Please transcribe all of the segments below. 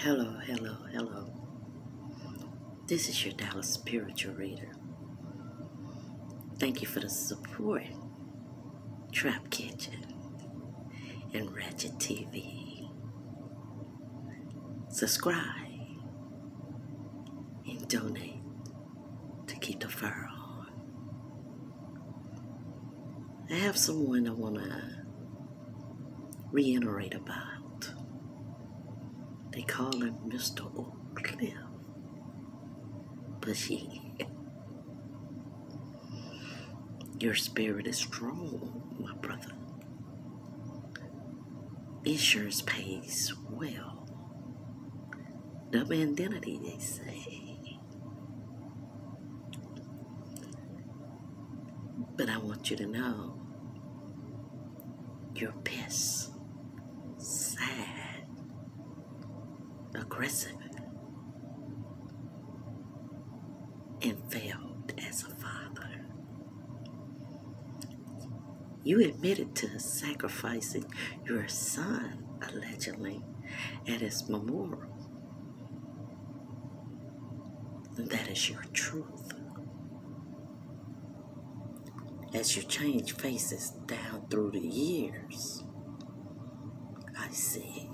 Hello, hello, hello. This is your Dallas spiritual reader. Thank you for the support, Trap Kitchen, and Ratchet TV. Subscribe and donate to keep the fire on. I have someone I want to reiterate about. They call him Mr.Oakcliff. Bushy. Your spirit is strong, my brother. Insurance pays well. Double identity, they say. But I want you to know you're pissed, sad, aggressive, and failed as a father. You admitted to sacrificing your son, allegedly, at his memorial. And that is your truth. As you change faces down through the years, I see.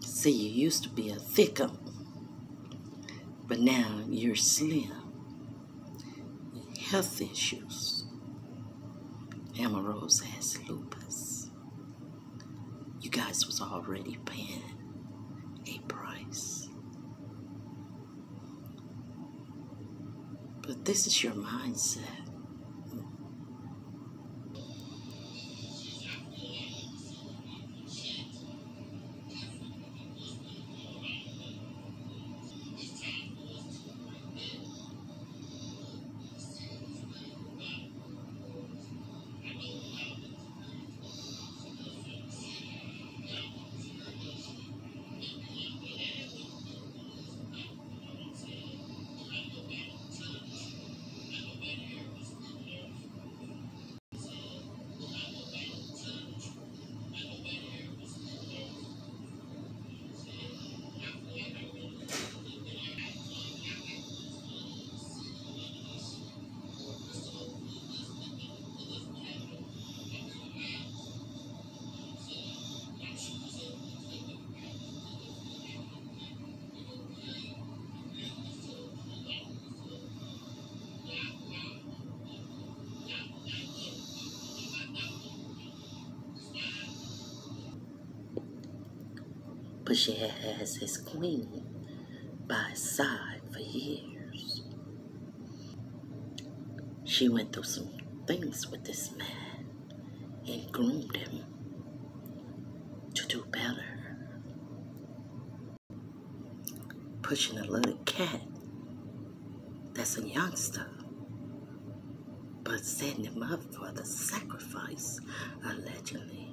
See, you used to be a victim, but now you're slim. Health issues. Amorose has lupus. You guys was already paying a price. But this is your mindset. But she has his queen by his side for years. She went through some things with this man and groomed him to do better. Pushing a little cat that's a youngster, but setting him up for the sacrifice, allegedly.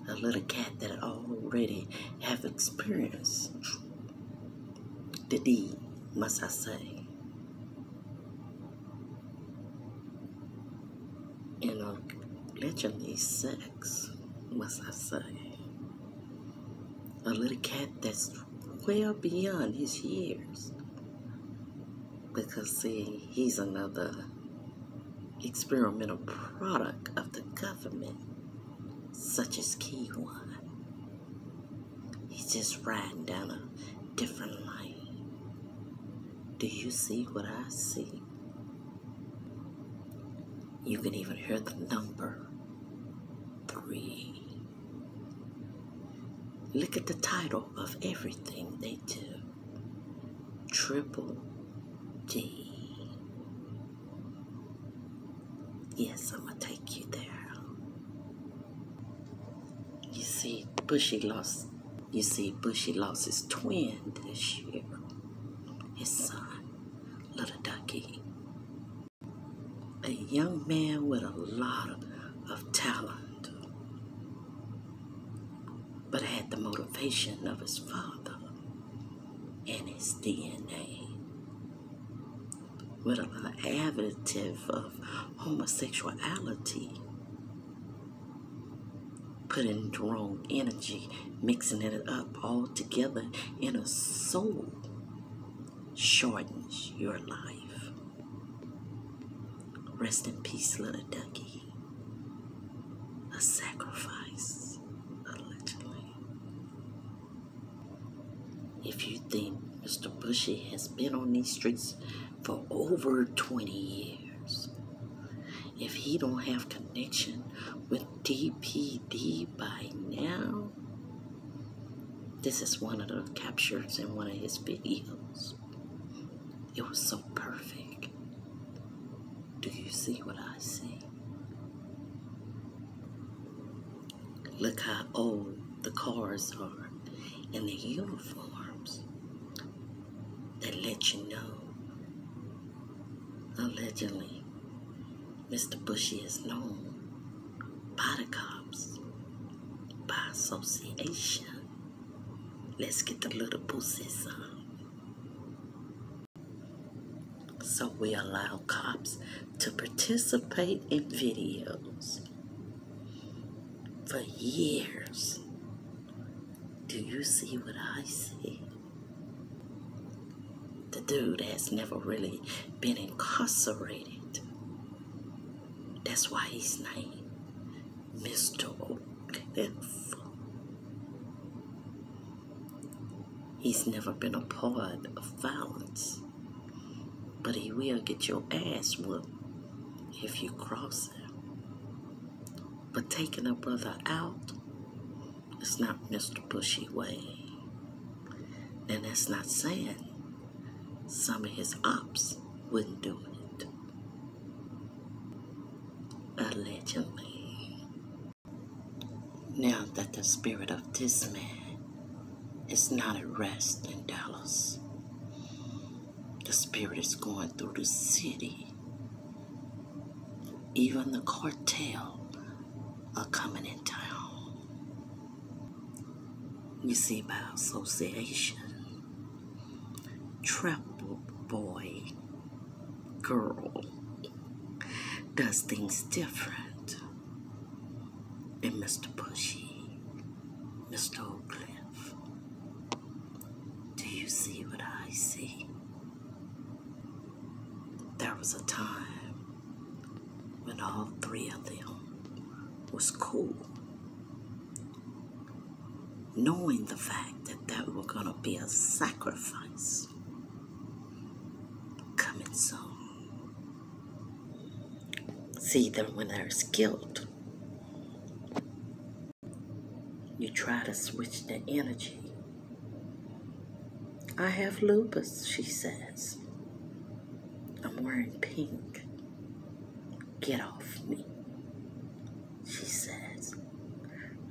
A little cat that already have experienced the deed, must I say. And allegedly sex, must I say. A little cat that's well beyond his years. Because, see, he's another experimental product of the government, such as Key One. He's just riding down a different lane. Do you see what I see? You can even hear the number 3. Look at the title of everything they do. Triple D. Yes, I'm gonna take you there. You see, Bushy lost his twin this year. His son, little Ducky. A young man with a lot of talent, but had the motivation of his father and his DNA, with a lot of additive of homosexuality, putting the wrong energy, mixing it up all together in a soul shortens your life. Rest in peace, little ducky. A sacrifice, allegedly. If you think Mr. Bushy has been on these streets for over 20 years, if he don't have connection with DPD by now, this is one of the captures in one of his videos. It was so perfect. Do you see what I see? Look how old the cars are and the uniforms that let you know, allegedly, Mr. Bushy is known by the cops, by association. Let's get the little pussies on. So we allow cops to participate in videos for years. Do you see what I see? The dude has never really been incarcerated. That's why he's named Mr.Oakcliff. He's never been a part of violence, but he will get your ass whooped if you cross him. But taking a brother out is not Mr. Bushy way. And that's not saying some of his ops wouldn't do it. Allegedly. Now that the spirit of this man is not at rest in Dallas, the spirit is going through the city. Even the cartel are coming in town. You see, by association, Trouble Boy girl does things different than Mr. Bushy, Mr. Oakcliff. Do you see what I see? There was a time when all three of them was cool, knowing the fact that there was going to be a sacrifice coming soon. See, that when there's guilt, you try to switch the energy. I have lupus, she says. I'm wearing pink. Get off me, she says.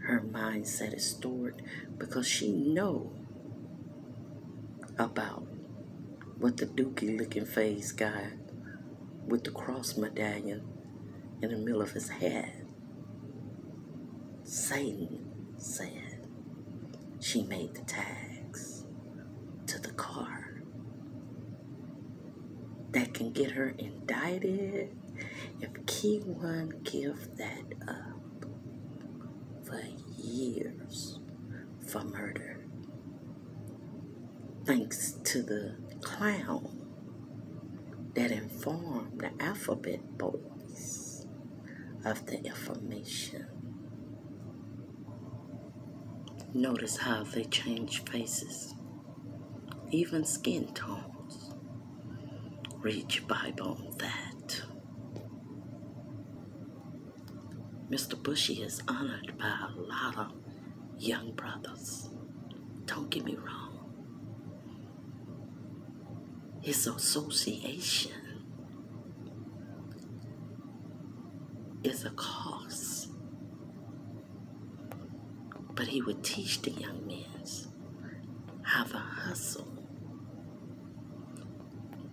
Her mindset is stored because she knows about what the dookie looking face guy with the cross medallion in the middle of his head, Satan, said. She made the tags to the car that can get her indicted if Key1 give that up for years for murder. Thanks to the clown that informed the alphabet boys of the information. Notice how they change faces, even skin tones. Read your Bible on that. Mr. Bushy is honored by a lot of young brothers. Don't get me wrong. His association is a cost. But he would teach the young men how to hustle.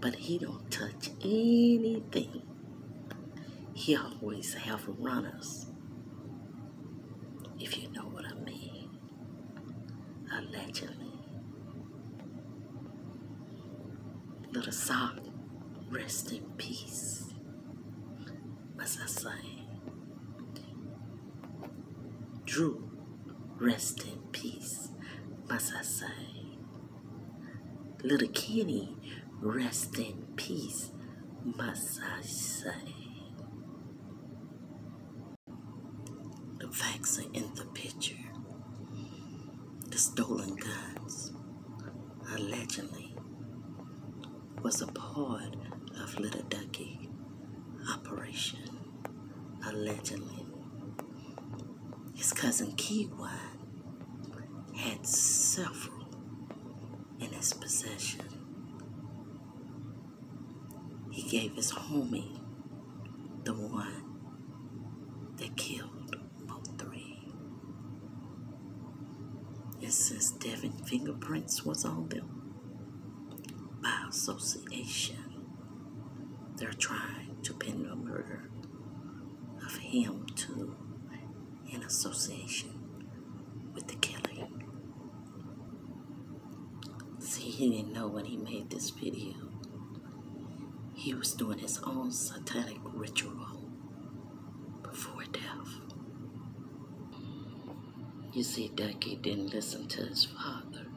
But he don't touch anything. He always have runners, if you know what I mean. Allegedly. Little Sock, rest in peace, must I say. Drew, rest in peace, must I say. Little Kenny, rest in peace, must I say. The facts are in the picture. The stolen guns, allegedly, was a part of Little Ducky operation. Allegedly. His cousin Kiwan had several in his possession. He gave his homie the one that killed both three. And since Devin fingerprints was on them, by association, they're trying to pin the murder of him too in association with the killing. See, he didn't know when he made this video. He was doing his own satanic ritual before death. You see, Ducky didn't listen to his father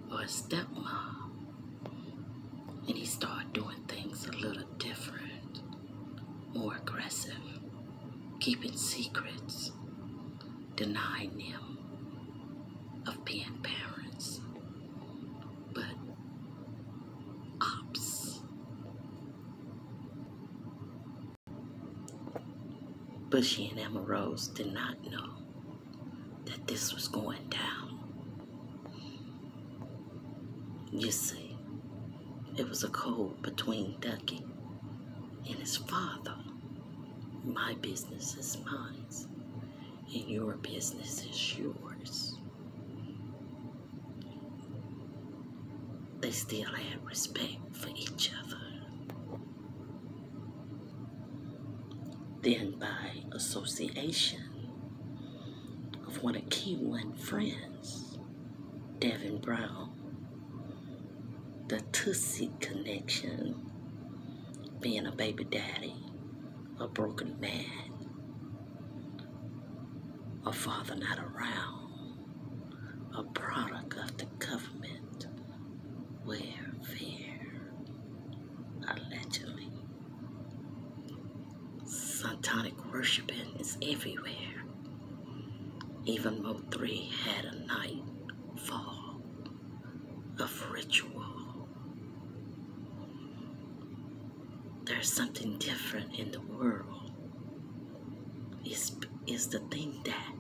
or his stepmom, and he started doing things a little different, more aggressive, keeping secrets, denying them of being parents, but ops. Bushy and Emma Rose did not know that this was going down. You see, it was a code between Ducky and his father. My business is mine, and your business is yours. They still had respect for each other. Then by association of one of Keywood's friends, Devin Brown, the Ducy connection, being a baby daddy, a broken man, a father not around, a product of the government welfare, allegedly. Satanic worshiping is everywhere. Even Mo 3 had a night fall of ritual. There's something different in the world. It's the thing that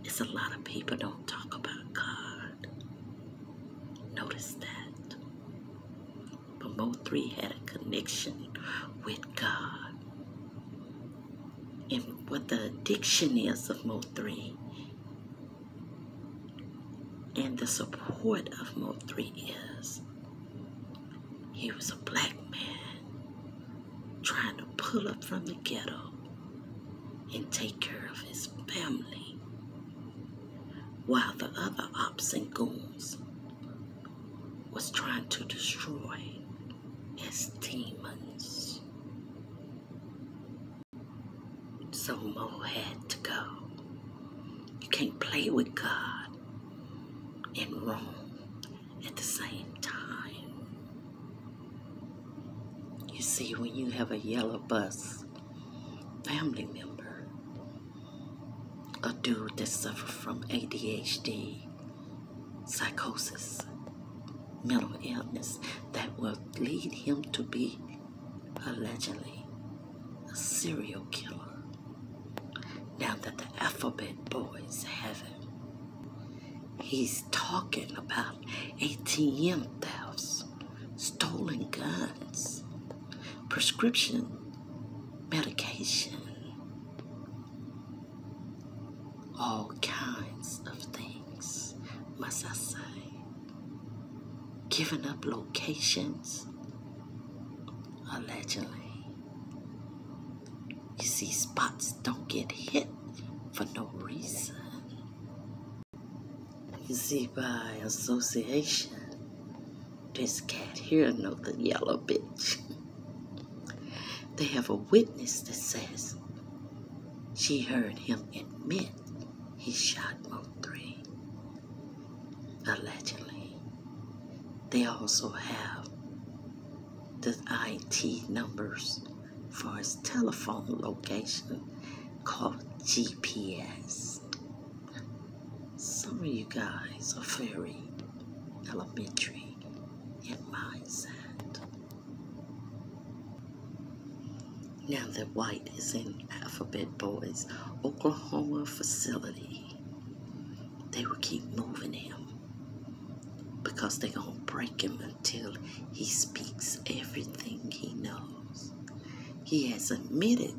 it's a lot of people don't talk about God. Notice that. But Mo 3 had a connection with God. And what the addiction is of Mo 3 and the support of Mo 3 is, he was a black man trying to pull up from the ghetto and take care of his family, while the other ops and goons was trying to destroy his demons. So Mo had to go. You can't play with God and Rome at the same time. You see, when you have a yellow bus family member, a dude that suffers from ADHD, psychosis, mental illness, that will lead him to be allegedly a serial killer. Now that the alphabet boys have him, he's talking about ATM thefts, stolen guns, prescription medication, all kinds of things, must I say. Giving up locations, allegedly. You see, spots don't get hit for no reason. You see, by association, this cat here know the yellow bitch. They have a witness that says she heard him admit he shot Mo 3, allegedly. They also have the IT numbers for his telephone location called GPS. Some of you guys are very elementary in mindset. Now that White is in Alphabet Boys' Oklahoma facility, they will keep moving him because they're going to break him until he speaks everything he knows. He has admitted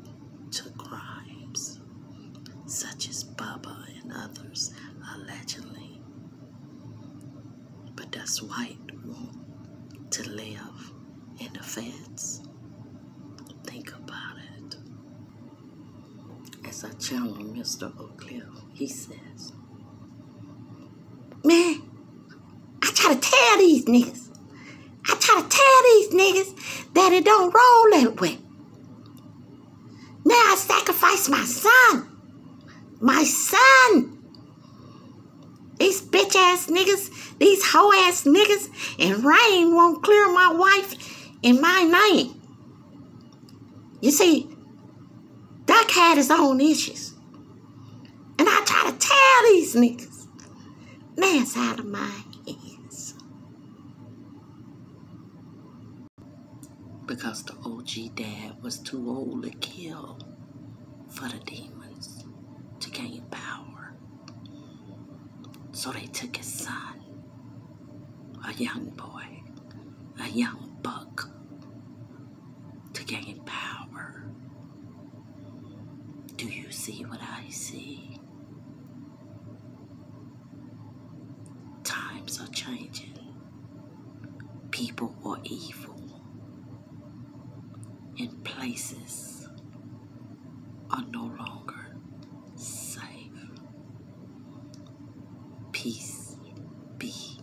to crimes such as Bubba and others, allegedly. But does White want to live in the feds? Think about it. As I channel Mr.Oakcliff, he says, man, I try to tell these niggas that it don't roll that way. Now I sacrifice my son. These bitch ass niggas, these hoe ass niggas, and rain won't clear my wife and my name. You see, Duck had his own issues. And I try to tell these niggas, man, it's out of my hands. Because the OG dad was too old to kill for the demons to gain power. So they took his son, a young boy, a young buck, to gain power. Do you see what I see? Times are changing. People are evil. And places are no longer safe. Peace be.